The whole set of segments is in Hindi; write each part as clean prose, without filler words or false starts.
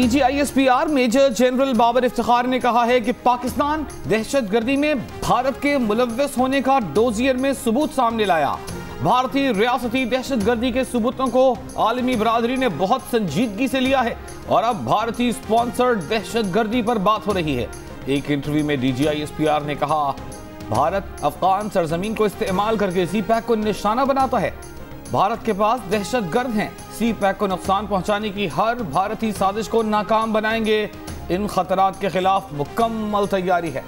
DGISPR major general Babar Iftikhar ने कहा है कि पाकिस्तान दहशतगर्दी में भारत के मुलव्वस होने का डोजियर में सबूत सामने लाया। भारतीय रियासती दहशतगर्दी के सबूतों को आलमी बरादरी ने बहुत संजीदगी से लिया है और अब भारतीय स्पॉन्सर्ड दहशतगर्दी पर बात हो रही है। एक इंटरव्यू में DGISPR ने कहा, भारत अफगान सरजमीन को इस्तेमाल करके CPAC को निशाना बनाता है। भारत के पास दहशतगर्द हैं। CPAC को नुकसान पहुंचाने की हर भारतीय साजिश को नाकाम बनाएंगे। इन खतरात के खिलाफ मुकम्मल तैयारी है।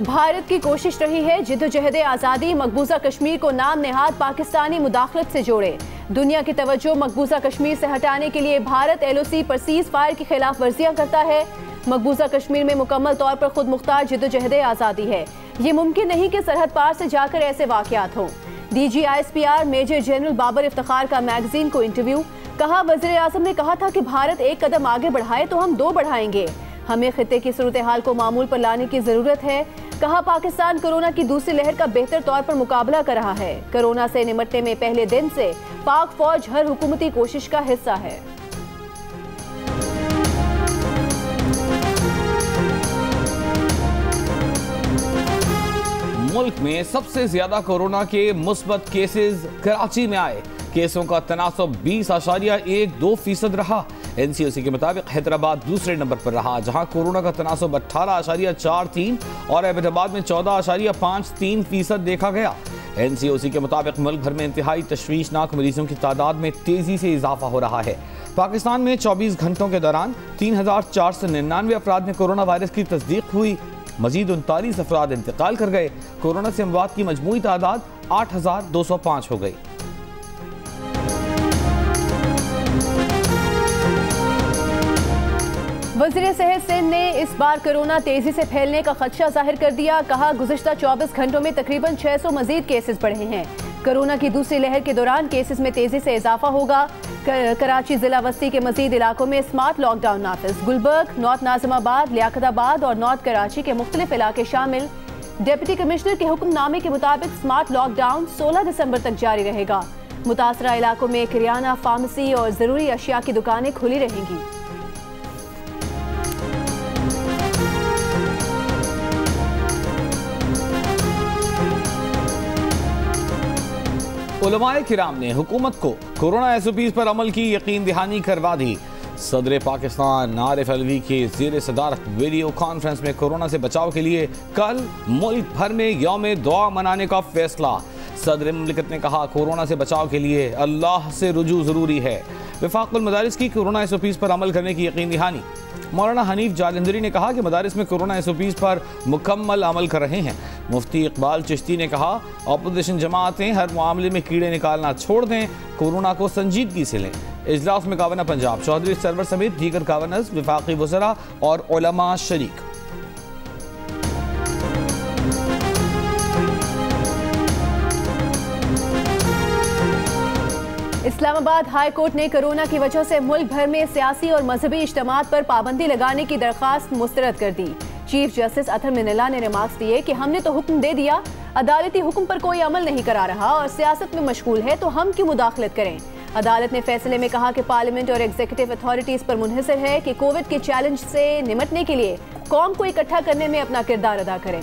भारत की कोशिश रही है जिद्दोजहद आज़ादी मकबूजा कश्मीर को नाम नेहाद पाकिस्तानी मुदाखलत से जोड़े। दुनिया की तवज्जो मकबूजा कश्मीर से हटाने के लिए भारत LOC पर सीज फायर की खिलाफ वर्जियां करता है। मकबूजा कश्मीर में मुकम्मल तौर पर खुद मुख्तार जिद्दोजहद आज़ादी है। ये मुमकिन नहीं कि सरहद पार से जाकर ऐसे वाक़यात हों। DGISPR major general Babar Iftikhar का मैगजीन को इंटरव्यू। कहा, वज़ीर आज़म ने कहा था कि भारत एक कदम आगे बढ़ाए तो हम 2 बढ़ाएंगे। हमें खित्ते की सूरत हाल को मामूल पर लाने की ज़रूरत है। कहा, पाकिस्तान कोरोना की दूसरी लहर का बेहतर तौर पर मुकाबला कर रहा है। कोरोना से निपटने में पहले दिन से पाक फौज हर हुकूमती कोशिश का हिस्सा है। मुल्क में सबसे ज्यादा कोरोना के मुस्बत केसेस कराची में आए। केसों का तनासब 20.12% रहा। NCOC के मुताबिक हैदराबाद दूसरे नंबर पर रहा, जहां कोरोना का तनासब 18.43 और अहमदाबाद में 14.53% देखा गया। NCOC के मुताबिक मुल्क भर में इंतहाई तशवीशनाक मरीजों की तादाद में तेजी से इजाफा हो रहा है। पाकिस्तान में 24 घंटों के दौरान 3,499 अफराद में कोरोना वायरस की तस्दीक हुई। मजीद 39 अफराद इंतकाल कर गए। कोरोना से अमवात की मजमूई तादाद 8,205 हो गई। वज़ीर सेहत सिंध ने इस बार कोरोना तेजी से फैलने का खदशा जाहिर कर दिया। कहा, गुज़िश्ता 24 घंटों में तकरीबन 600 मजीद केसेस बढ़े हैं। कोरोना की दूसरी लहर के दौरान केसेस में तेजी से इजाफा होगा। कराची जिला वस्ती के मजीद इलाकों में स्मार्ट लॉकडाउन नाफिज। गुलबर्ग, नॉर्थ नाजिमाबाद, लियाकताबाद और नॉर्थ कराची के मुख्तलिफ इलाके शामिल। डिप्टी कमिश्नर के हुक्मनामे के मुताबिक स्मार्ट लॉकडाउन 16 दिसंबर तक जारी रहेगा। मुतासरा इलाकों में किराना, फार्मेसी और जरूरी अशिया की दुकानें खुली रहेंगी। उलमाए किराम ने हुकूमत को कोरोना SOPs पर अमल की यकीन दहानी करवा दी। सदर पाकिस्तान आरिफ अलवी के ज़ेर सदारत वीडियो कॉन्फ्रेंस में कोरोना से बचाव के लिए कल मुल्क भर में यौम दुआ मनाने का फैसला। सदर मुमलिकत ने कहा, कोरोना से बचाव के लिए अल्लाह से रुजू ज़रूरी है। वफाकुल मदारिस की कोरोना SOPs पर अमल करने की यकीन दहानी। मौलाना हनीफ जालंधरी ने कहा कि मदारिस में कोरोना SOPs पर मुकम्मल अमल कर रहे हैं। मुफ्ती इकबाल चिश्ती ने कहा, अपोजिशन जमातें हर मामले में कीड़े निकालना छोड़ दें, कोरोना को संजीदगी से लें। इजलास में गवर्नर पंजाब चौधरी सरवर समेत दीगर गवर्नर्स, वफाकी वज़रा और उलमा शरीक। इस्लामाबाद हाई कोर्ट ने कोरोना की वजह से मुल्क भर में सियासी और मजहबी इज्तिमात पर पाबंदी लगाने की दरख्वास्त मुस्तरद कर दी। चीफ जस्टिस अतर मिनल्ला ने रिमार्क्स दिए कि हमने तो हुक्म दे दिया, अदालती हुक्म पर कोई अमल नहीं करा रहा और सियासत में मशगूल है, तो हम क्यों मुदाखलत करें। अदालत ने फैसले में कहा कि पार्लियामेंट और एग्जीक्यूटिव अथॉरिटीज पर मुनहसर है कि कोविड के चैलेंज से निपटने के लिए कौम को इकट्ठा करने में अपना किरदार अदा करें।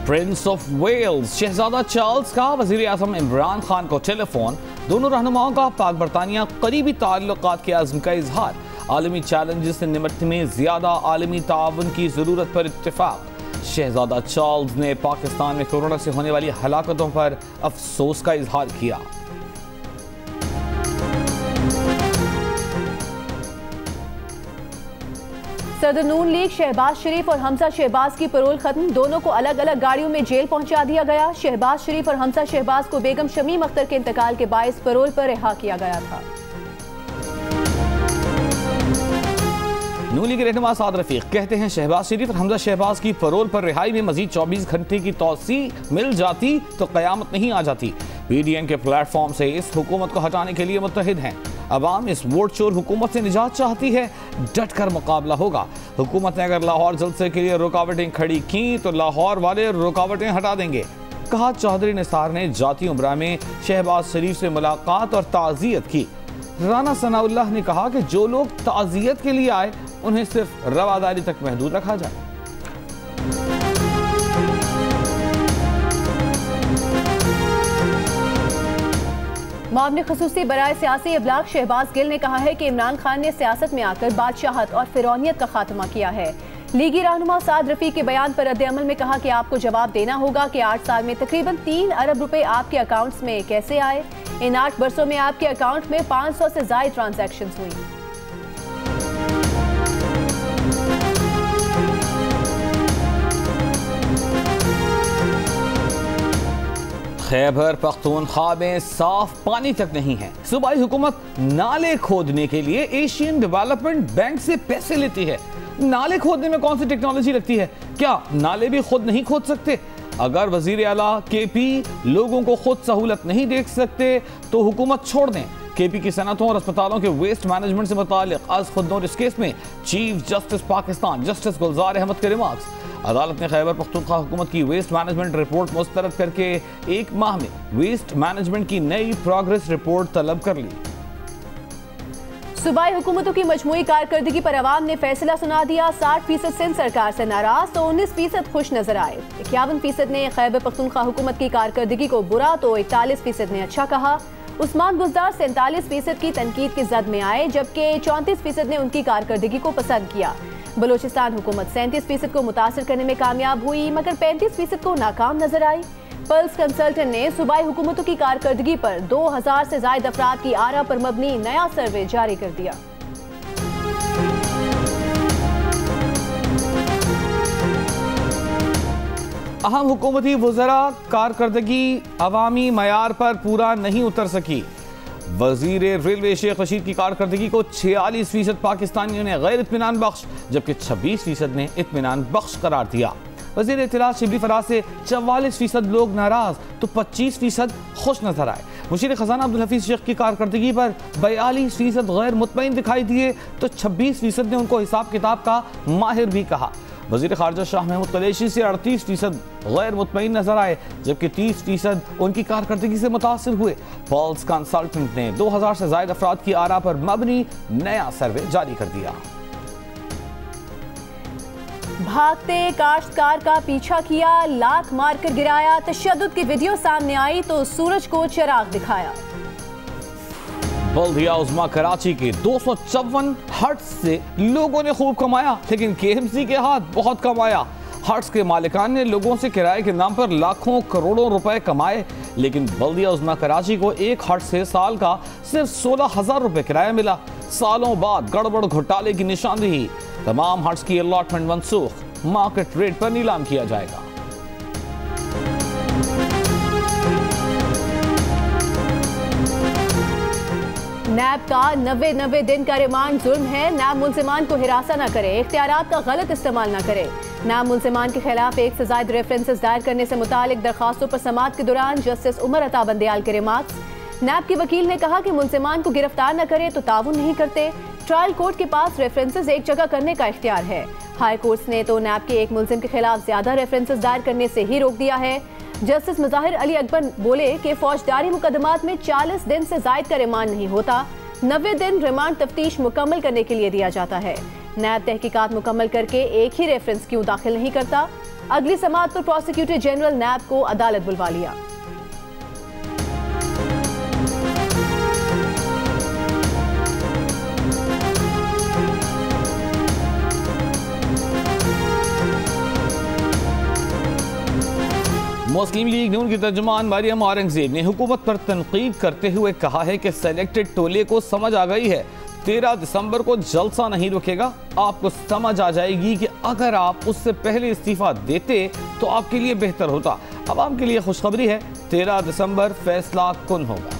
प्रिंस ऑफ वेल्स शहजादा चार्ल्स का वज़ीर आज़म इमरान खान को टेलीफोन। दोनों रहनुमाओं का पाक बरतानिया करीबी ताल्लुकात के अज़्म का इजहार। आलमी चैलेंजेस से निपटने में ज़्यादा आलमी ताउन की ज़रूरत पर इत्तेफाक। शहजादा चार्ल्स ने पाकिस्तान में कोरोना से होने वाली हलाकतों पर अफसोस का इजहार किया। सदर नून लीग शहबाज शरीफ और हमजा शहबाज की परोल खत्म। दोनों को अलग अलग गाड़ियों में जेल पहुंचा दिया गया। शहबाज शरीफ और हमजा शहबाज को बेगम शमीम अख्तर के इंतकाल के बायस परोल पर रिहा किया गया था। नून लीग रहनुमा साद रफीक कहते हैं, शहबाज शरीफ और हमजा शहबाज की परोल पर रिहाई में मजीद 24 घंटे की तोसी मिल जाती तो कयामत नहीं आ जाती। PDM के प्लेटफॉर्म से इस हुकूमत को हटाने के लिए मुत्तहिद हैं। अवाम इस वोट चोर हुकूमत से निजात चाहती है, डट कर मुकाबला होगा। हुकूमत ने अगर लाहौर जलसे के लिए रुकावटें खड़ी की तो लाहौर वाले रुकावटें हटा देंगे, कहा चौधरी निसार ने जाती उमरा में शहबाज शरीफ से मुलाकात और ताज़ियत की। राना सनाउल्लाह ने कहा कि जो लोग ताज़ियत के लिए आए उन्हें सिर्फ रवादारी तक महदूद रखा जाए। मामले खसूसी बराए सियासी इबलाग शहबाज गिल ने कहा है कि इमरान खान ने सियासत में आकर बादशाहत और फिरौनियत का खात्मा किया है। लीगी रहनुमा साद रफीक के बयान पर रद्द-ए-अमल में कहा कि आपको जवाब देना होगा कि 8 साल में तकरीबन 3 अरब रुपए आपके अकाउंट्स में कैसे आए। इन 8 बरसों में आपके अकाउंट में 500 से ज्यादा ट्रांजैक्शंस हुई। खैबर पख्तूनख्वा में साफ पानी तक नहीं है। सूबाई हुकूमत नाले खोदने के लिए एशियन डेवलपमेंट बैंक से पैसे लेती है। नाले खोदने में कौन सी टेक्नोलॉजी लगती है? क्या नाले भी खुद नहीं खोद सकते? अगर वजीर आला केपी लोगों को खुद सहूलत नहीं दे सकते तो हुकूमत छोड़ दें। केपी की सनतों और अस्पतालों के वेस्ट मैनेजमेंट से मुताल्लिक आज खुद नोटिस केस में चीफ जस्टिस पाकिस्तान जस्टिस गुलजार अहमद के रिमार्क्स। अदालत ने खैबर पख्तूनख्वा हुकूमत की वेस्ट मैनेजमेंट रिपोर्ट मुस्तरद करके 1 माह में वेस्ट मैनेजमेंट की नई प्रोग्रेस रिपोर्ट तलब कर ली। सूबाई हुकूमतों की मजमूई कारकर्दगी पर अवाम ने फैसला सुना दिया। 60% सिंध सरकार से नाराज तो 19% खुश नजर आए। 51% ने खैबर पख्तूनख्वा हुकूमत की कारकर्दगी को बुरा तो 41% ने अच्छा कहा। उस्मान बुज़दार 47% की तनकीद की जद में आए, जबकि 34% ने उनकी कारकर्दगी को पसंद किया। बलोचिस्तान हुकूमत 37% को मुतासर करने में कामयाब हुई, मगर 35% को नाकाम नजर आई। पल्स कंसल्टेंट ने सूबाई हुकूमतों की कारकर्दगी पर 2000 से ज्यादा अफराद की आरा पर मबनी नया सर्वे जारी कर दिया। अहम हुकूमती वज़रा कारकर्दगी अवामी मयार पर पूरा नहीं उतर सकी। वजीर रेलवे शेख रशीद की कारकर्दगी को 46% पाकिस्तानियों ने गैर इत्मीनान बख्श, जबकि 26% ने इत्मीनान बख्श करार दिया। वजीर इत्तलात शिबली फराज से 44% लोग नाराज तो 25% खुश नजर आए। मुशीर खजाना अब्दुल हफीज शेख की कारकर्दगी पर 42% गैर मुतमईन दिखाई दिए तो 26% ने उनको हिसाब किताब का माहिर भी कहा। वजीर खारजा शाह महमूद कुरैशी से 38% गैर मुतमईन नजर आए, जबकि 30% उनकी कारकर्दगी से मुतासिर हुए। पल्स कंसल्टेंट ने 2000 से ज्यादा अफराद की आरा पर मबनी नया सर्वे जारी कर दिया। भागते काश्तकार का पीछा किया, लात मारकर गिराया, तशद्दुद की वीडियो सामने आई तो सूरज को चिराग दिखाया। बल्दिया उज़्मा कराची के 254 हट्स से लोगों ने खूब कमाया, लेकिन केएमसी के हाथ बहुत कम आया। हट्स के मालिकान ने लोगों से किराए के नाम पर लाखों करोड़ों रुपए कमाए, लेकिन बल्दिया उज़्मा कराची को एक हट से साल का सिर्फ 16,000 रुपए किराया मिला। सालों बाद गड़बड़ घोटाले की निशानदेही। तमाम हट्स की अलॉटमेंट मनसूख, मार्केट रेट पर नीलाम किया जाएगा। नैब का 90 दिन का रिमांड जुर्म है। नैब मुल्जिमान को हिरासा न करे, इख्तियारात का गलत इस्तेमाल न करे। नैब मुल्जिमान के खिलाफ 1 से ज्यादा रेफरेंसेस दायर करने से मुतालिक दरखास्तों पर समाअत के दौरान जस्टिस उमर अता बंदयाल के रिमार्क्स। नैब के वकील ने कहा कि मुल्जिमान को गिरफ्तार न करे तो ताउन नहीं करते। ट्रायल कोर्ट के पास रेफरेंसेस एक जगह करने का इख्तियार है। हाई कोर्ट ने तो नैब के एक मुल्जिम के खिलाफ ज्यादा रेफरेंसेस दायर करने से ही रोक दिया है। जस्टिस मुजाहिर अली अकबर बोले कि फौजदारी मुकदमात में 40 दिन से ज्यादा का रिमांड नहीं होता। 90 दिन रिमांड तफ्तीश मुकम्मल करने के लिए दिया जाता है। नैब तहकीकात मुकम्मल करके एक ही रेफरेंस क्यों दाखिल नहीं करता? अगली समाअत पर प्रोसिक्यूटर जनरल नैब को अदालत बुलवा लिया। मुस्लिम लीग नून की तर्जुमान मरियम औरंगजेब ने हुकूमत पर तनकीद करते हुए कहा है कि सेलेक्टेड टोले को समझ आ गई है 13 दिसंबर को जलसा नहीं रुकेगा। आपको समझ आ जाएगी कि अगर आप उससे पहले इस्तीफा देते तो आपके लिए बेहतर होता। अवाम के लिए खुशखबरी है, 13 दिसंबर फैसला कुन होगा।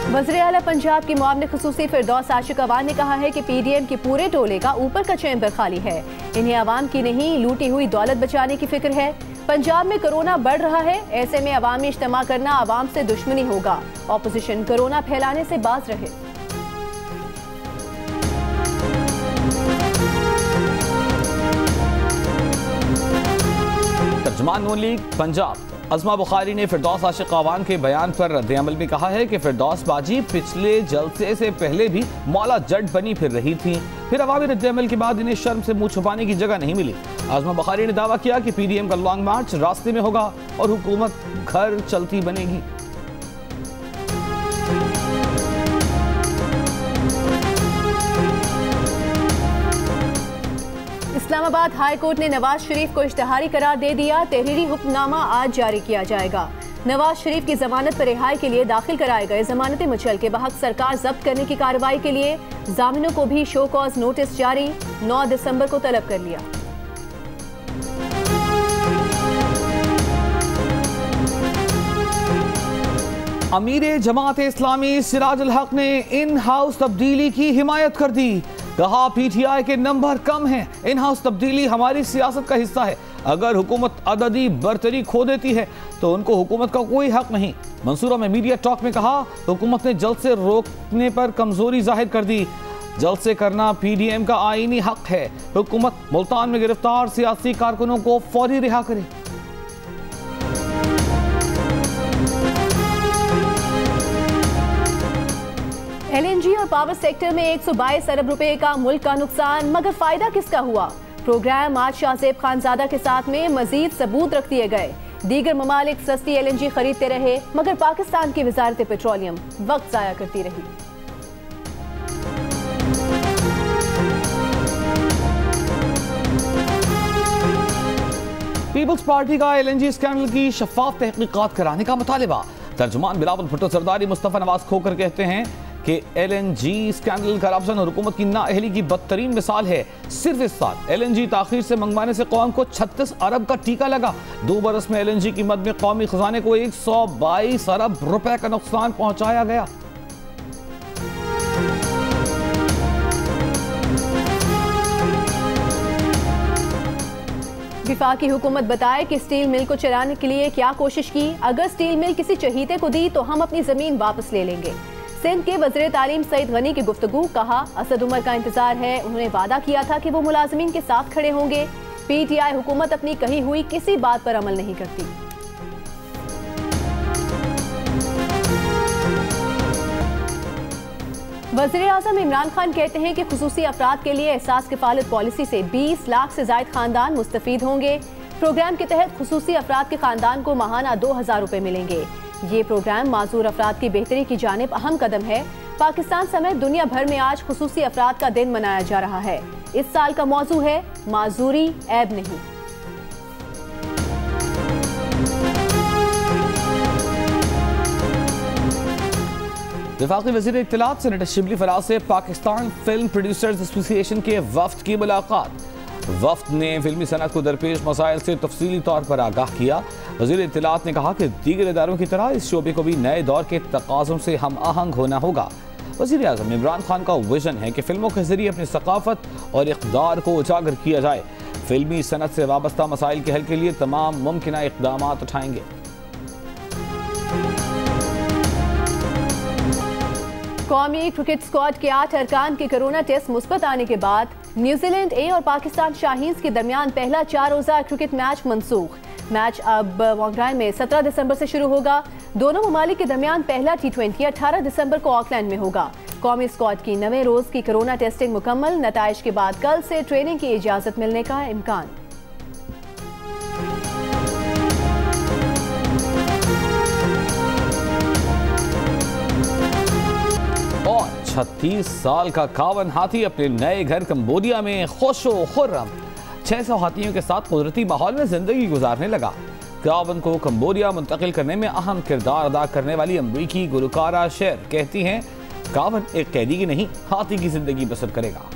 वज़ीर आला पंजाब के मुआविन ख़ुसूसी फिरदौस आशिक अवान ने कहा है कि पीडीएम के पूरे टोले का ऊपर का चैम्बर खाली है। इन्हें अवाम की नहीं लूटी हुई दौलत बचाने की फिक्र है। पंजाब में कोरोना बढ़ रहा है, ऐसे में अवामी इज्तिमा करना अवाम से दुश्मनी होगा। ऑपोजिशन कोरोना फैलाने से बाज रहे। तर्जुमान नून लीग पंजाब अज़मा बुखारी ने फिरदौस आशिक अवान के बयान पर रद्द-ए-अमल में कहा है कि फिरदौस बाजी पिछले जलसे से पहले भी मौला जट बनी फिर रही थी, फिर अवामी रद्द-ए-अमल के बाद इन्हें शर्म से मुंह छुपाने की जगह नहीं मिली। अज़मा बुखारी ने दावा किया कि पीडीएम का लॉन्ग मार्च रास्ते में होगा और हुकूमत घर चलती बनेगी। इस्लामाबाद हाई कोर्ट ने नवाज शरीफ को इश्तिहारी करार दे दिया। तहरीरी हुक्मनामा आज जारी किया जाएगा। नवाज शरीफ की जमानत पर रिहाई के लिए दाखिल कराए गए जमानत मुचल के बहक सरकार जब्त करने की कार्रवाई के लिए जामिनों को भी शो कॉज नोटिस जारी 9 दिसंबर को तलब कर लिया। अमीर जमात इस्लामी सिराजुल हक ने इन हाउस तब्दीली की हिमायत कर दी। कहा पीटीआई के नंबर कम हैं, इन हाउस तब्दीली हमारी सियासत का हिस्सा है। अगर हुकूमत अददी बरतरी खो देती है तो उनको हुकूमत का कोई हक नहीं। मंसूरा में मीडिया टॉक में कहा हुकूमत ने जलसे रोकने पर कमजोरी जाहिर कर दी। जलसे करना पीडीएम का आईनी हक है। हुकूमत मुल्तान में गिरफ्तार सियासी कारकुनों को फौरी रिहा करे। एलएनजी और पावर सेक्टर में 122 अरब रुपए का मुल्क का नुकसान, मगर फायदा किसका हुआ? प्रोग्राम आज शाहजेब खानजादा के साथ में मजीद सबूत रख दिए गए। दीगर ममालिक सस्ती एलएनजी खरीदते रहे मगर पाकिस्तान की वजारत पेट्रोलियम वक्त जाया करती रही। पीपल्स पार्टी का एलएनजी स्कैंडल की शफाफ तहकीकात कराने का मुतालिबा। तर्जुमान बिलावल भुट्टो सरदारी मुस्तफा नवाज खोकर कहते हैं कि एलएनजी स्कैंडल करप्शन और हुकूमत की नाअहली की बदतरीन मिसाल है। सिर्फ इस साल एलएनजी ताखीर से मंगवाने से कौम को 36 अरब का टीका लगा। 2 बरस में एलएनजी की मद में कौमी खजाने को 122 अरब रुपए का नुकसान पहुंचाया गया। विफाकी हुकूमत बताए कि स्टील मिल को चलाने के लिए क्या कोशिश की। अगर स्टील मिल किसी चहीते को दी तो हम अपनी जमीन वापस ले लेंगे। सिंध के वज़ीर तालीम सईद गनी की गुफ्तगू। कहा असद उमर का इंतजार है, उन्होंने वादा किया था कि वो मुलाजमीन के साथ खड़े होंगे। पीटीआई हुकूमत अपनी कही हुई किसी बात पर अमल नहीं करती। वज़ीर आज़म इमरान खान कहते हैं कि खुसूसी अफराद के लिए एहसास किफालत पॉलिसी से 20 लाख से जायद खानदान मुस्तफीद होंगे। प्रोग्राम के तहत खुसूसी अफराद के खानदान को माहाना 2000 रुपए मिलेंगे। ये प्रोग्राम माजूर अफराद की बेहतरी की जानिब अहम कदम है। पाकिस्तान समेत दुनिया भर में आज खुसूसी अफराद का दिन मनाया जा रहा है। इस साल का मौजू है माजूरी ऐब नहीं। वफाकी वज़ीर इत्तलात सेनेटर शिबली फराज से पाकिस्तान फिल्म प्रोड्यूसर्स एसोसिएशन के वफ्द की मुलाकात। वफ्द ने फिल्मी सनत को दरपेश मसाइल से तफसीली तौर पर आगाह किया। वज़ीर इत्तलात ने कहा कि दीगर इदारों की तरह इस शोबे को भी नए दौर के तकाज़ों से हम आहंग होना होगा। वज़ीर आज़म इमरान खान का विजन है कि फिल्मों के जरिए अपनी सकाफत और इक़्तिदार को उजागर किया जाए। फिल्मी सनत से वाबस्ता मसाइल के हल के लिए तमाम मुमकिन इक़दाम उठाएंगे। कौमी क्रिकेट स्क्वाड के 8 अरकान के कोरोना टेस्ट मुस्बत आने के बाद न्यूजीलैंड ए और पाकिस्तान शाहीन्स के दरमियान पहला 4 रोज़ा क्रिकेट मैच मनसूख। मैच अब वांगराय में 17 दिसंबर से शुरू होगा। दोनों ममालिक के दरमियान पहला T20 18 दिसंबर को ऑकलैंड में होगा। कौमी स्क्वाड की 9वें रोज की कोरोना टेस्टिंग मुकम्मल। नताइज के बाद कल से ट्रेनिंग की इजाजत मिलने का इम्कान। और 36 साल का कावन हाथी अपने नए घर कंबोडिया में खुशो खुर्रम 600 हाथियों के साथ कुदरती माहौल में जिंदगी गुजारने लगा। कावन को कंबोडिया मुंतकिल करने में अहम किरदार अदा करने वाली अमरीकी गुलकारा शेर कहती हैं कावन एक कैदी की नहीं हाथी की जिंदगी बसर करेगा।